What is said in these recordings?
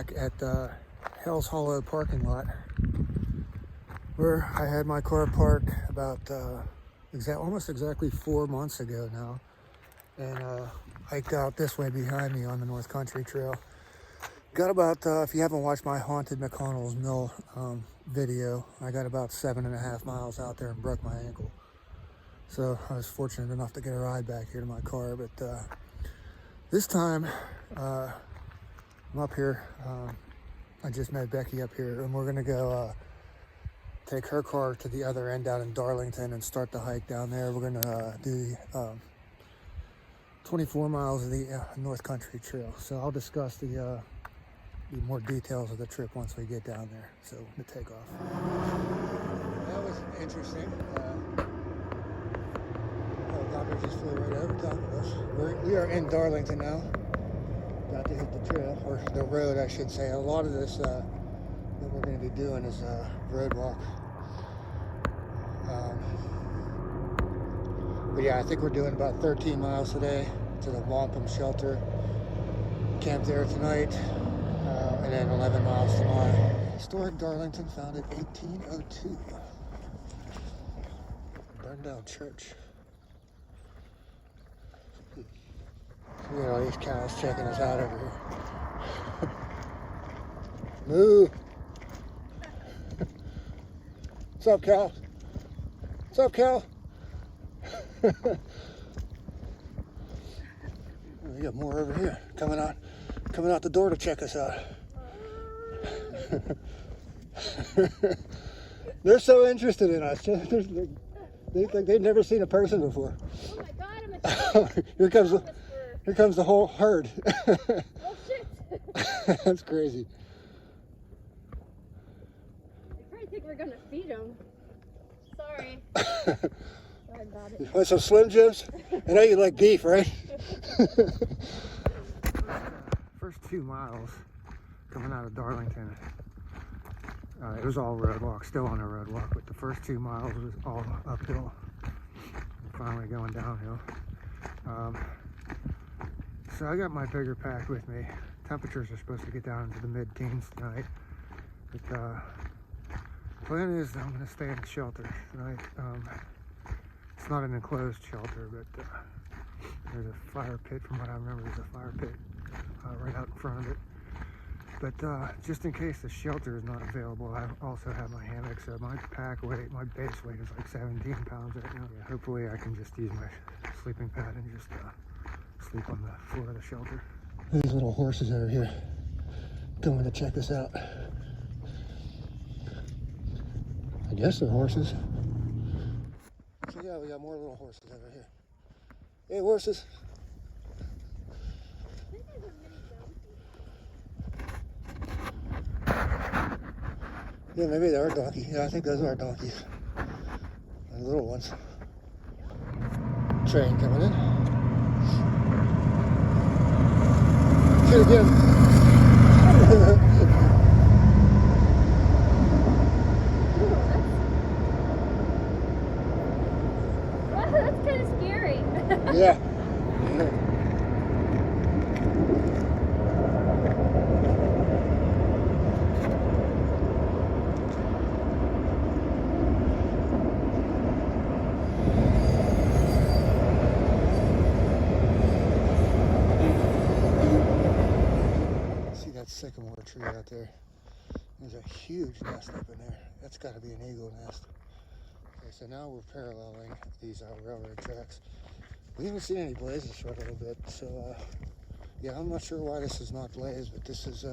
back at the Hell's Hollow parking lot where I had my car parked about almost exactly 4 months ago now, and hiked out this way behind me on the North Country Trail. Got about, if you haven't watched my Haunted McConnell's Mill video, I got about 7.5 miles out there and broke my ankle. So I was fortunate enough to get a ride back here to my car, but this time I'm up here. I just met Becky up here, and we're gonna go take her car to the other end down in Darlington and start the hike down there. We're gonna do 24 miles of the North Country Trail. So I'll discuss the more details of the trip once we get down there. So the takeoff. That was interesting. Helicopter just flew right over top of us. We are in Darlington now. About to hit the trail, or the road, I should say. A lot of this, what we're going to be doing is road walk. But yeah, I think we're doing about 13 miles today to the Wampum shelter. Camped there tonight, and then 11 miles tomorrow. Historic Darlington, founded 1802. Burned down church. Look at all these cows checking us out over here. Moo! What's up, cow? What's up, cow? We got more over here coming out the door to check us out. They're so interested in us. They think they've never seen a person before. Oh my God! Here comes the whole herd. Oh shit! That's crazy. They probably think we're gonna feed them. Sorry. Sorry about it. You want some Slim Jims? I know you like beef, right? First 2 miles coming out of Darlington, it was all road walk, still on a road walk, but the first 2 miles was all uphill. And finally going downhill. So I got my bigger pack with me. Temperatures are supposed to get down into the mid-teens tonight. But plan is I'm going to stay in the shelter tonight. It's not an enclosed shelter, but there's a fire pit. From what I remember, there's a fire pit right out in front of it. But just in case the shelter is not available, I also have my hammock. So my pack weight, my base weight is like 17 pounds right now. Yeah, hopefully I can just use my sleeping pad and just sleep on the floor of the shelter. These little horses over here coming to check us out. I guess they're horses. So yeah, we got more little horses over here. Hey, horses. Yeah, maybe they are donkeys. Yeah, I think those are donkeys. The little ones. Train coming in. Shoot again. Wow, that's kind of scary. Yeah. Sycamore tree out there. There's a huge nest up in there. That's got to be an eagle nest. Okay, so now we're paralleling these railroad tracks. We haven't seen any blazes for a little bit, so yeah, I'm not sure why this is not blazed, but this is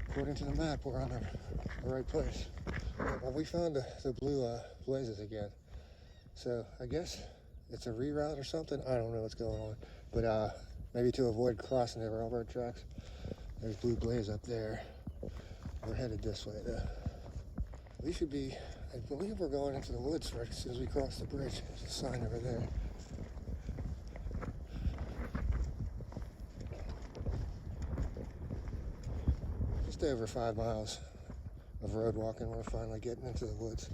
according to the map, we're on the right place. Well, we found the blue blazes again, so I guess it's a reroute or something. I don't know what's going on, but maybe to avoid crossing the railroad tracks. There's blue blaze up there. We're headed this way though. We should be, I believe we're going into the woods right as soon as we cross the bridge. There's a sign over there. Just over 5 miles of road walking. We're finally getting into the woods.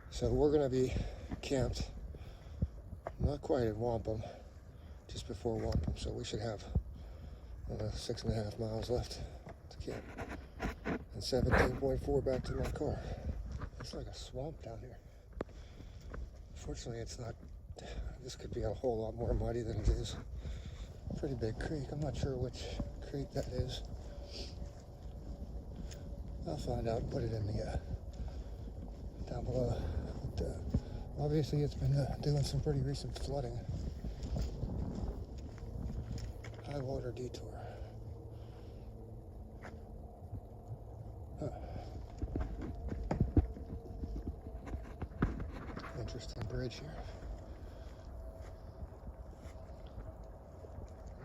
So we're gonna be camped not quite at Wampum, just before Wampum, so we should have 6.5 miles left to camp. And 17.4 back to my car. It's like a swamp down here. Fortunately, it's not. This could be a whole lot more muddy than it is. Pretty big creek. I'm not sure which creek that is. I'll find out and put it in the down below. But, obviously, it's been doing some pretty recent flooding. High water detour. Huh. Interesting bridge here.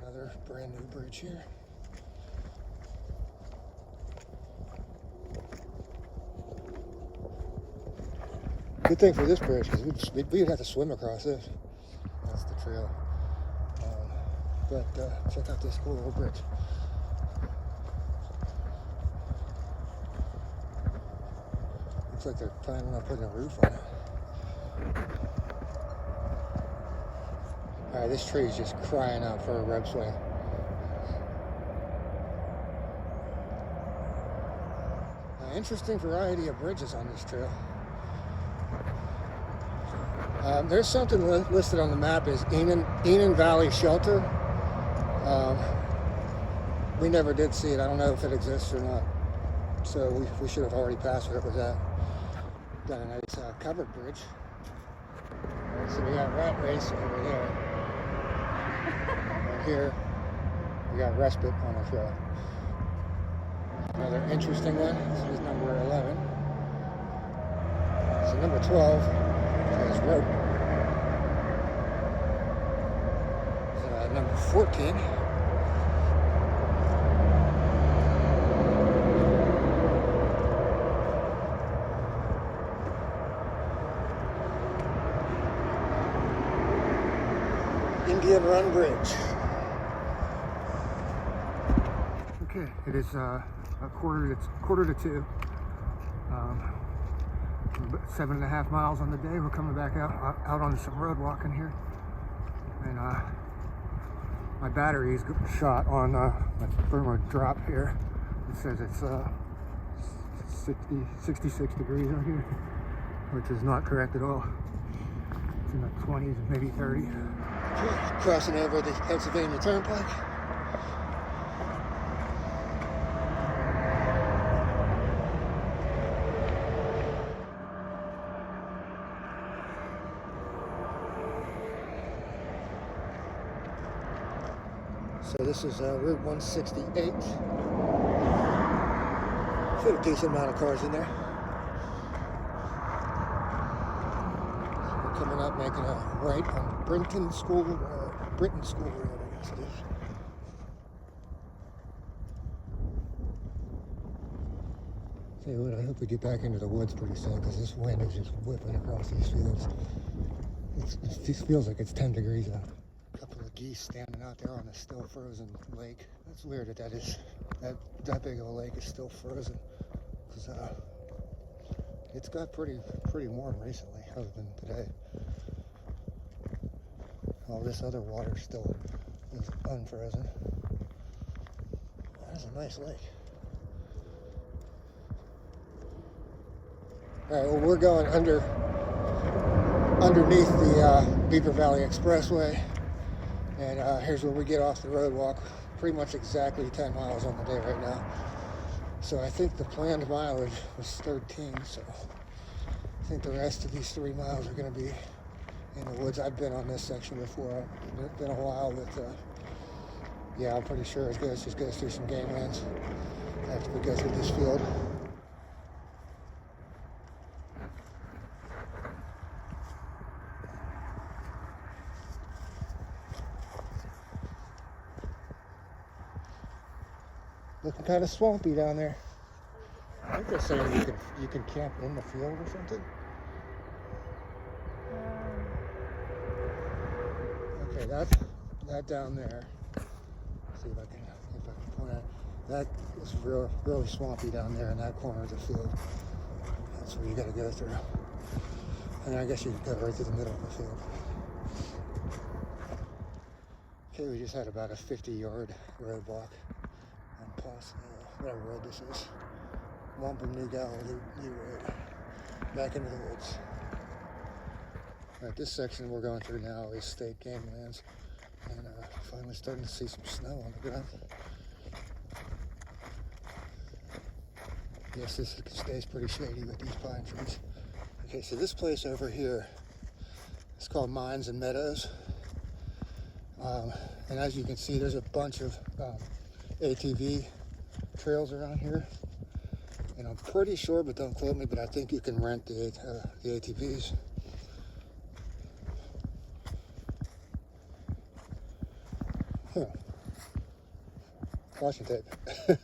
Another brand new bridge here. Good thing for this bridge, because we'd have to swim across this. That's the trail. But check out this cool little bridge. Looks like they're planning on putting a roof on it. Alright, this tree is just crying out for a rope swing. Interesting variety of bridges on this trail. There's something listed on the map as Enon Valley Shelter. We never did see it. I don't know if it exists or not. So we should have already passed it. It was that. Got a nice covered bridge. Right, so we got Rat Race over there. And here we got Respite on the trail. Another interesting one. This is number 11. So number 12 is Rope. Number 14. Indian Run Bridge. Okay, it is a quarter to 2. 7.5 miles on the day. We're coming back out on some road walking here, and my battery is shot on my thermal drop here. It says it's 66 degrees out here, which is not correct at all. It's in the 20s, maybe 30. Crossing over the Pennsylvania Turnpike. So this is Route 168. Fit a decent amount of cars in there. So we're coming up, making a right on Brinton School Road, I guess it is. Tell you what, I hope we get back into the woods pretty soon, because this wind is just whipping across these fields. It just feels like it's 10 degrees out. Geese standing out there on a still frozen lake. That's weird that that big of a lake is still frozen, because it's got pretty warm recently, other than today. All this other water still is unfrozen. That's a nice lake. All right, well, we're going underneath the Beaver Valley Expressway. And here's where we get off the road walk. Pretty much exactly 10 miles on the day right now. So I think the planned mileage was 13. So I think the rest of these 3 miles are going to be in the woods. I've been on this section before. It's been a while, but yeah, I'm pretty sure it just goes through some game lands after we go through this field. Looking kind of swampy down there. I think they're saying you can camp in the field or something. Okay, that down there. Let's see if I can point out. That is really swampy down there in that corner of the field. That's where you got to go through. And I guess you can go right through the middle of the field. Okay, we just had about a 50-yard roadblock on whatever road this is. Wampum, New Galilee Road. Back into the woods. All right, this section we're going through now is state game lands. And finally starting to see some snow on the ground. Yes, this stays pretty shady with these pine trees. Okay, so this place over here is called Mines and Meadows. And as you can see, there's a bunch of ATV trails around here. And I'm pretty sure, but don't quote me, but I think you can rent the ATVs. Huh. Caution tape. Oh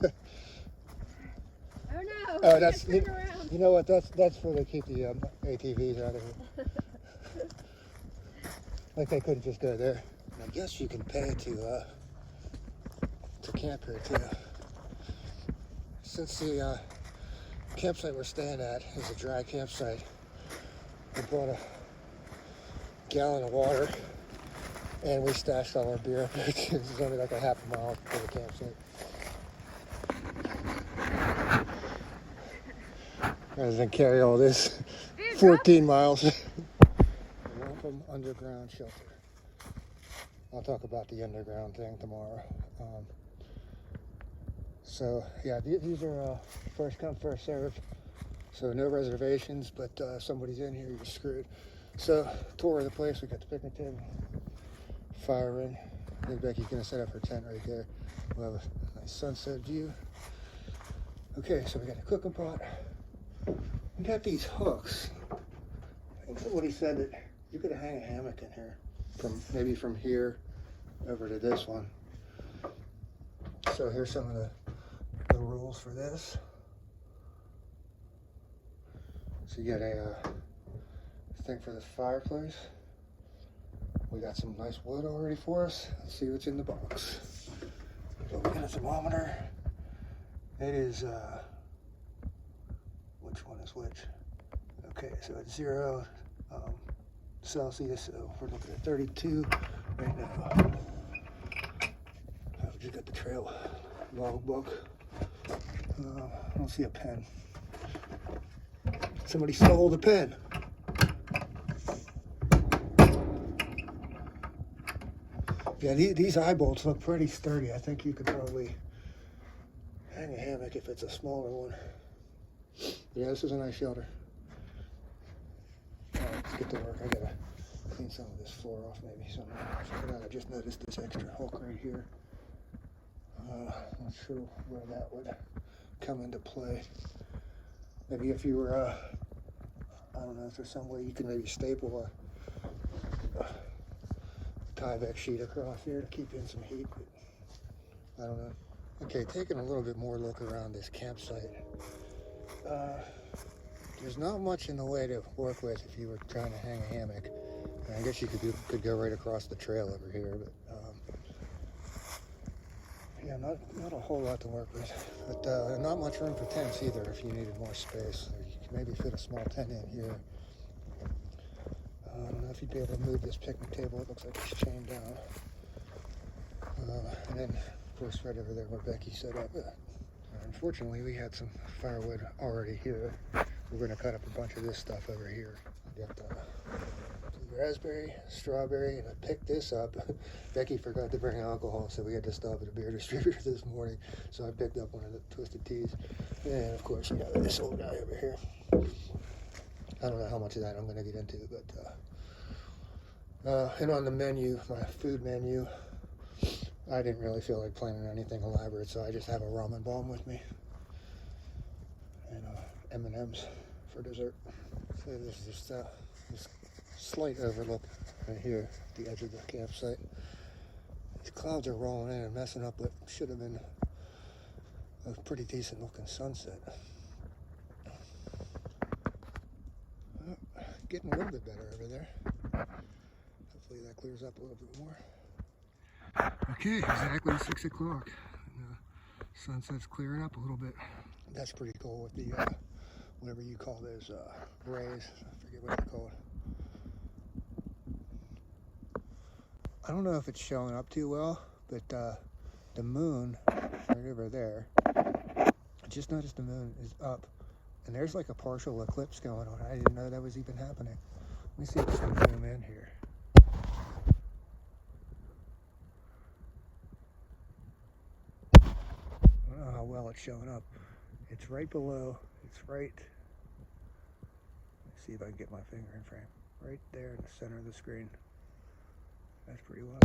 no! Oh, that's turn around. You know what? That's for to keep the ATVs out of here. Like they couldn't just go there. I guess you can pay to camp here too. Since the campsite we're staying at is a dry campsite, we bought a gallon of water and we stashed all our beer. It's only like a half a mile to the campsite. Rather than carry all this 14 miles. Wampum Underground Shelter. I'll talk about the underground thing tomorrow. So yeah, these are first come, first served. So no reservations, but somebody's in here, you're screwed. So tour of the place. We got the picnic table, fire ring. I think Becky's gonna set up her tent right there. We'll have a nice sunset view. Okay, so we got a cooking pot. We got these hooks. I think somebody said that you could hang a hammock in here, maybe from here over to this one. So here's some of the rules for this. So you got a thing for the fireplace. We got some nice wood already for us. Let's see what's in the box. So we got a thermometer. It is, which one is which? Okay, so it's 0 Celsius, so we're looking at 32 right now. We just got the trail log book. I don't see a pen. Somebody stole the pen. Yeah, these eye bolts look pretty sturdy. I think you could probably hang a hammock if it's a smaller one. Yeah, this is a nice shelter. All right, let's get to work. I gotta clean some of this floor off maybe. I just noticed this extra hook right here. Not sure where that would come into play. Maybe if you were, I don't know if there's some way you can maybe staple a Tyvek sheet across here to keep in some heat, but I don't know. Okay, taking a little bit more look around this campsite. There's not much in the way to work with if you were trying to hang a hammock. And I guess you could go right across the trail over here, but yeah, not a whole lot to work with. But not much room for tents either if you needed more space. You could maybe fit a small tent in here. I don't know if you'd be able to move this picnic table. It looks like it's chained down. And then, of course, right over there where Becky set up. Unfortunately, we had some firewood already here. We're going to cut up a bunch of this stuff over here. I got raspberry, strawberry, and I picked this up. Becky forgot to bring alcohol, so we had to stop at a beer distributor this morning. So I picked up one of the twisted teas. And, of course, we got this old guy over here. I don't know how much of that I'm going to get into, but and on the menu, my food menu, I didn't really feel like planning anything elaborate, so I just have a ramen bomb with me and M&Ms for dessert. So this is just this slight overlook right here at the edge of the campsite. These clouds are rolling in and messing up what should have been a pretty decent looking sunset. Getting a little bit better over there. Hopefully that clears up a little bit more. Okay, exactly 6 o'clock. Sunset's clearing up a little bit. That's pretty cool with the, whatever you call those rays. I forget what they call it. I don't know if it's showing up too well, but the moon right over there, I just noticed the moon is up, and there's like a partial eclipse going on. I didn't know that was even happening. Let me see if I can zoom in here. I don't know how well it's showing up. It's right below, it's right, let's see if I can get my finger in frame. Right there in the center of the screen. That's pretty well.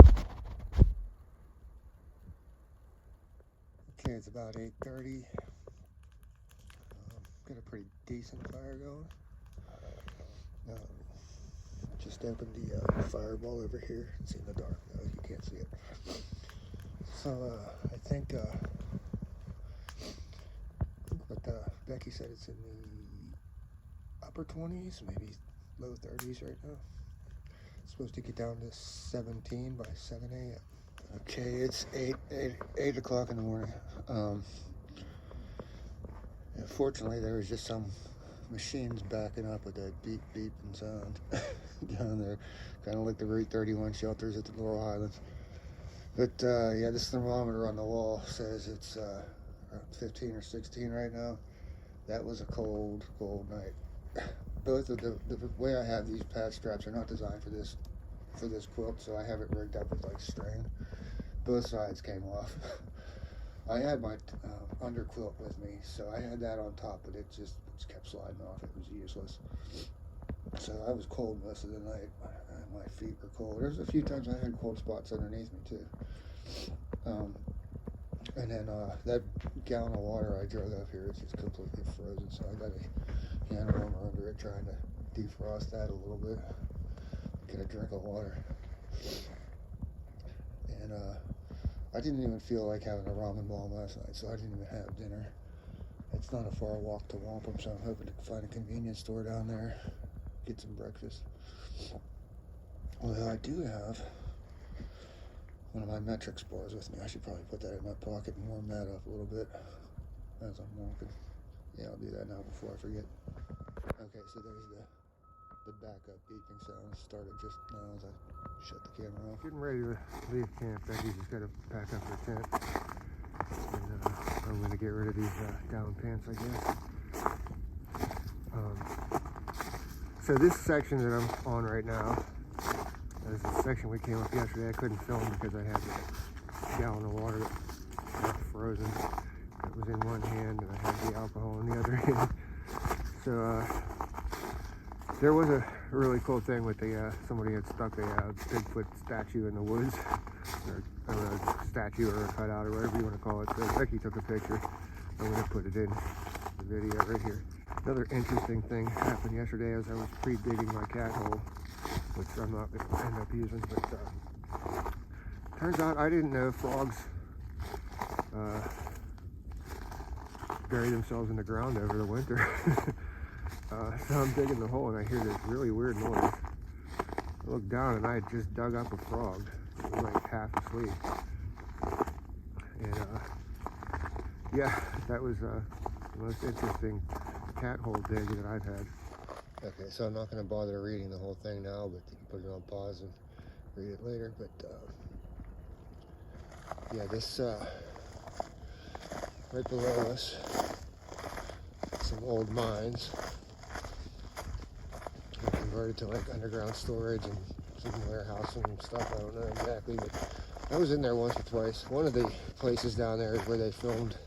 Okay, it's about 8:30. Got a pretty decent fire going. Just opened the fireball over here. It's in the dark though, you can't see it. So I think what Becky said, it's in the upper 20s, maybe low 30s right now. It's supposed to get down to 17 by 7 a.m. Okay, it's 8 o'clock in the morning. Fortunately, there was just some machines backing up with that beep beep and sound down there, kind of like the Route 31 shelters at the Laurel Highlands. But yeah, this thermometer on the wall says it's around 15 or 16 right now. That was a cold night. Both of the way I have these pad straps are not designed for this quilt, so I have it rigged up with like string. Both sides came off. I had my under quilt with me, so I had that on top, but it just kept sliding off. It was useless. So I was cold most of the night. My feet were cold. There's a few times I had cold spots underneath me too. And then that gallon of water I drug up here is just completely frozen, so I got a hand warmer under it trying to defrost that a little bit. Get a drink of water. And I didn't even feel like having a ramen bowl last night, so I didn't even have dinner. It's not a far walk to Wampum, so I'm hoping to find a convenience store down there, get some breakfast. Although I do have one of my metric bars with me. I should probably put that in my pocket and warm that up a little bit as I'm walking. Yeah, I'll do that now before I forget. Okay, so there's the backup beeping sound started just now as I shut the camera off. Getting ready to leave camp. Becky just got to pack up her tent. And I'm going to get rid of these down pants, I guess. So this section that I'm on right now is the section we came up yesterday. I couldn't film because I had the gallon of water that was frozen. It was in one hand and I had the alcohol in the other hand. So there was a really cool thing with somebody had stuck a Bigfoot statue in the woods, or a statue or a cutout or whatever you want to call it. So Becky took a picture. I'm going to put it in the video right here. Another interesting thing happened yesterday as I was pre-digging my cat hole, which I'm not going to end up using, but turns out I didn't know frogs bury themselves in the ground over the winter. So I'm digging the hole and I hear this really weird noise. I look down and I had just dug up a frog. It was like half asleep. And yeah, that was the most interesting cat hole dig that I've had. Okay, so I'm not going to bother reading the whole thing now, but you can put it on pause and read it later. But yeah, this right below us, some old mines converted to like underground storage and some warehouse and stuff. I don't know exactly, but I was in there once or twice. One of the places down there is where they filmed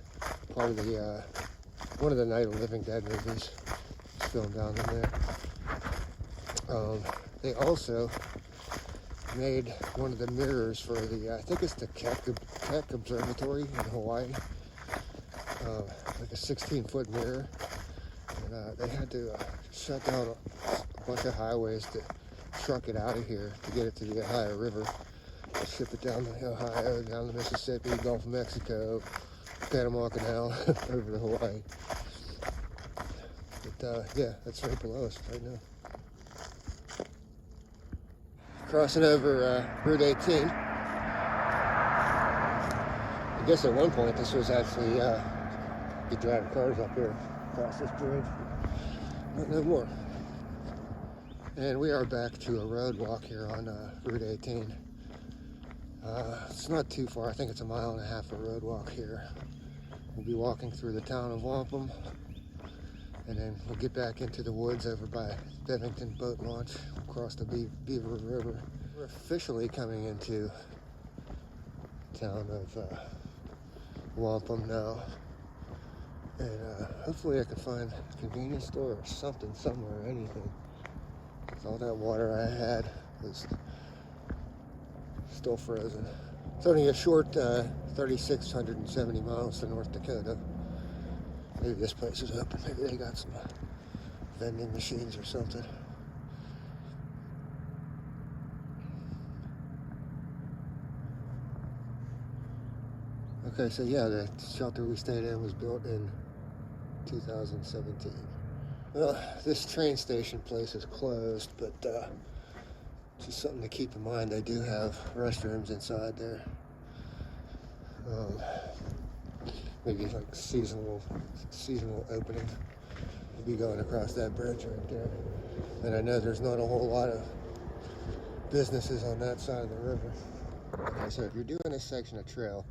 part of the one of the Night of the Living Dead movies. It's filmed down in there. They also made one of the mirrors for the I think it's the Keck Observatory in Hawaii. Like a 16-foot mirror. And they had to shut down a bunch of highways to truck it out of here to get it to the Ohio River. Ship it down the Ohio, down the Mississippi, Gulf of Mexico, Panama Canal, over to Hawaii. But yeah, that's right below us right now. Crossing over Route 18. I guess at one point this was actually, you drive cars up here across this bridge, but no more. And we are back to a road walk here on Route 18. It's not too far. I think it's 1.5 miles of road walk here. We'll be walking through the town of Wampum, and then we'll get back into the woods over by Darlington boat launch, across the Beaver River. We're officially coming into town of Wampum now, and hopefully I can find a convenience store or something somewhere, anything. All that water I had was still frozen. It's only a short 3,670 miles to North Dakota. Maybe this place is open. Maybe they got some vending machines or something. Okay, so yeah, the shelter we stayed in was built in 2017. Well, this train station place is closed, but just something to keep in mind. They do have restrooms inside there. Maybe like seasonal opening. We'll be going across that bridge right there. And I know there's not a whole lot of businesses on that side of the river. Okay, so if you're doing this section of trail,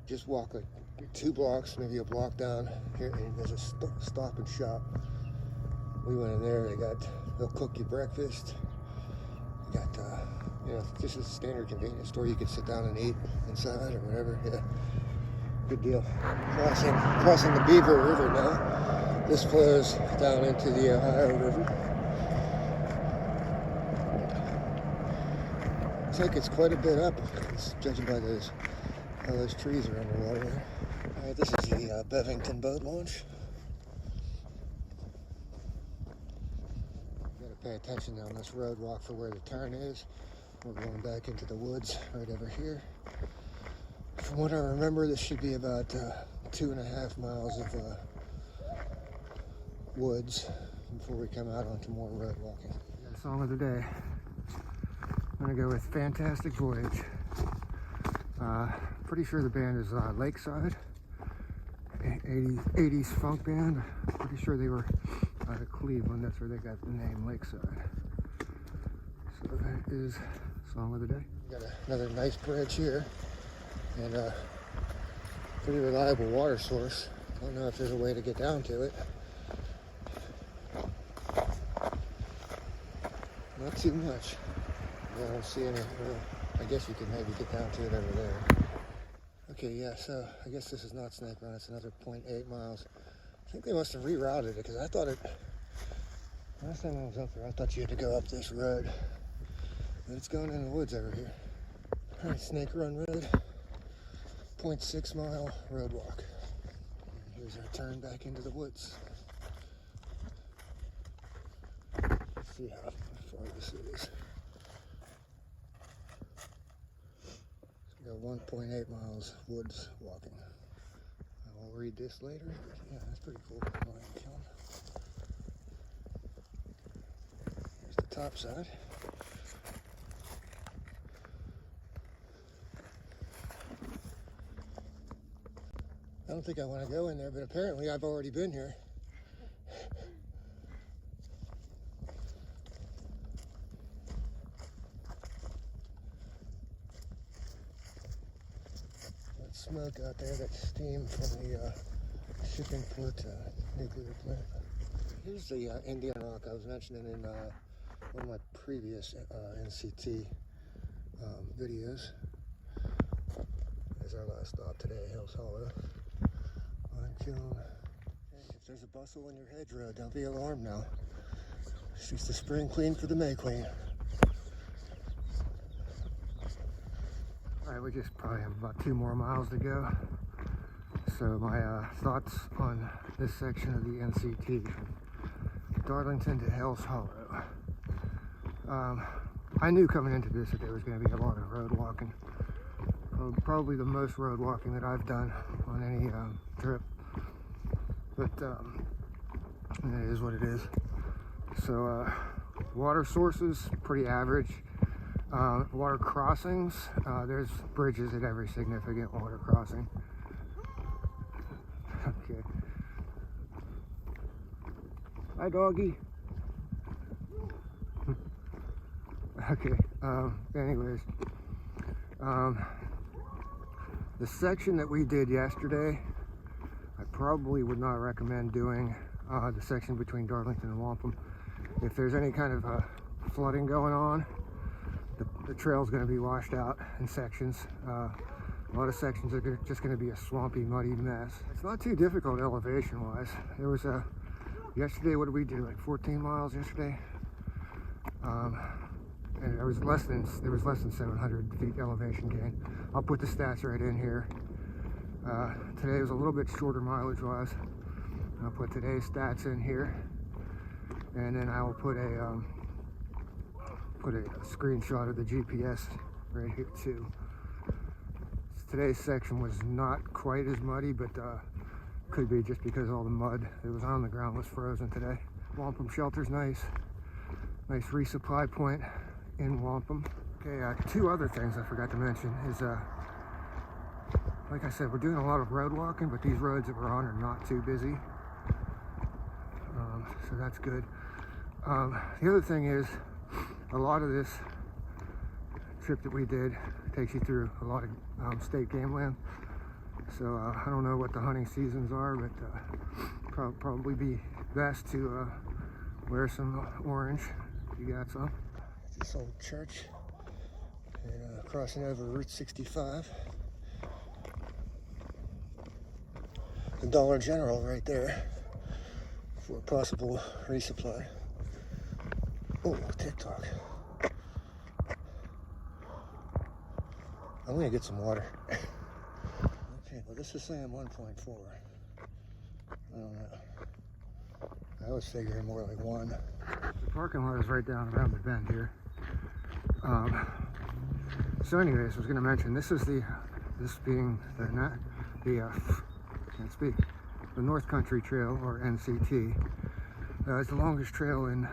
just walk like 2 blocks, maybe a block down here, and there's a Stop and Shop. We went in there. They'll cook you breakfast. You got just a standard convenience store. You can sit down and eat inside or whatever. Yeah, good deal. Crossing the Beaver River now. This flows down into the Ohio River. Looks like it's quite a bit up, judging by how those trees are underwater there. All right, this is the Bevington boat launch. Pay attention on this road walk for where the turn is. We're going back into the woods right over here. From what I remember, this should be about 2.5 miles of woods before we come out onto more road walking. The song of the day. I'm gonna go with Fantastic Voyage. Pretty sure the band is Lakeside, 80s funk band. Pretty sure they were out of Cleveland. That's where they got the name Lakeside. So that is song of the day. Got another nice bridge here, and a pretty reliable water source. Don't know if there's a way to get down to it. Not too much. I don't see any. I guess you can maybe get down to it over there. Okay, yeah, so I guess this is not Snake Run. It's another 0.8 miles. I think they must have rerouted it, because I thought last time I was up there, I thought you had to go up this road. But it's going in the woods over here. All right, Snake Run Road, 0.6 mile road walk. And here's our turn back into the woods. Let's see how far this is. So we got 1.8 miles woods walking. I'll read this later, but yeah, that's pretty cool. Here's the top side. I don't think I want to go in there, but apparently I've already been here. That smoke out there, that steam from the shipping port, nuclear plant. Here's the Indian Rock I was mentioning in one of my previous NCT videos. There's our last stop today, Hills Hollow. If there's a bustle in your hedgerow, don't be alarmed now. It's just the spring clean for the May Queen. Alright, we just probably have about 2 more miles to go. So my thoughts on this section of the NCT, from Darlington to Hills Hollow. I knew coming into this that there was going to be a lot of road walking. Probably the most road walking that I've done on any trip. But it is what it is. So water sources, pretty average. Water crossings, there's bridges at every significant water crossing. Okay. Hi, doggy. Okay. Anyways, The section that we did yesterday, I probably would not recommend doing the section between Darlington and Wampum. If there's any kind of flooding going on, the trail's going to be washed out in sections. A lot of sections are just going to be a swampy, muddy mess. It's not too difficult elevation-wise. There was yesterday, what did we do? Like 14 miles yesterday, and there was less than 700 feet elevation gain. I'll put the stats right in here. Today was a little bit shorter mileage-wise. I'll put today's stats in here, and then I will put a screenshot of the GPS right here too. Today's section was not quite as muddy, but could be just because all the mud that was on the ground was frozen today. Wampum shelter's nice resupply point in Wampum. Okay, two other things I forgot to mention is like I said, we're doing a lot of road walking, but these roads that we're on are not too busy, so that's good. The other thing is, a lot of this trip that we did takes you through a lot of state game land. So I don't know what the hunting seasons are, but probably be best to wear some orange. You got some? This old church, and crossing over Route 65. The Dollar General right there for a possible resupply. Oh, TikTok. I'm gonna get some water. Okay, well this is saying 1.4. I don't know. I was figuring more like 1. The parking lot is right down around the bend here. So anyways, I was gonna mention this being the North Country Trail, or NCT. It's the longest trail in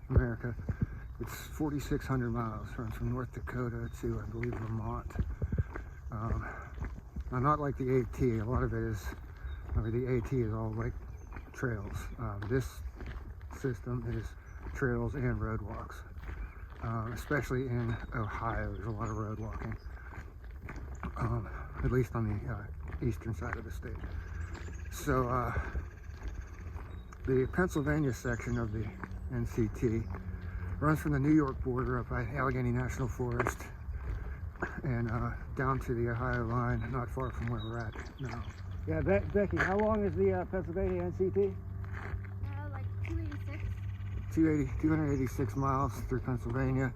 America. It's 4,600 miles, runs from North Dakota to, I believe, Vermont. Now, not like the AT. A lot of it is, the AT is all like trails. This system is trails and road walks. Especially in Ohio, there's a lot of road walking. At least on the eastern side of the state. So the Pennsylvania section of the NCT runs from the New York border up by Allegheny National Forest and down to the Ohio line, not far from where we're at now. Yeah, Becky, how long is the Pennsylvania NCT? Like 286. 286 miles through Pennsylvania.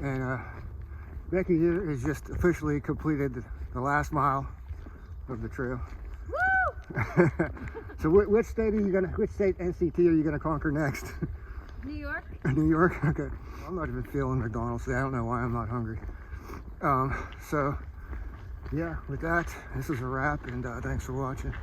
And Becky here has just officially completed the last mile of the trail. Woo! So which state NCT are you gonna conquer next? New York. New York? Okay. I'm not even feeling McDonald's today. I don't know why I'm not hungry. So yeah, with that, this is a wrap, and thanks for watching.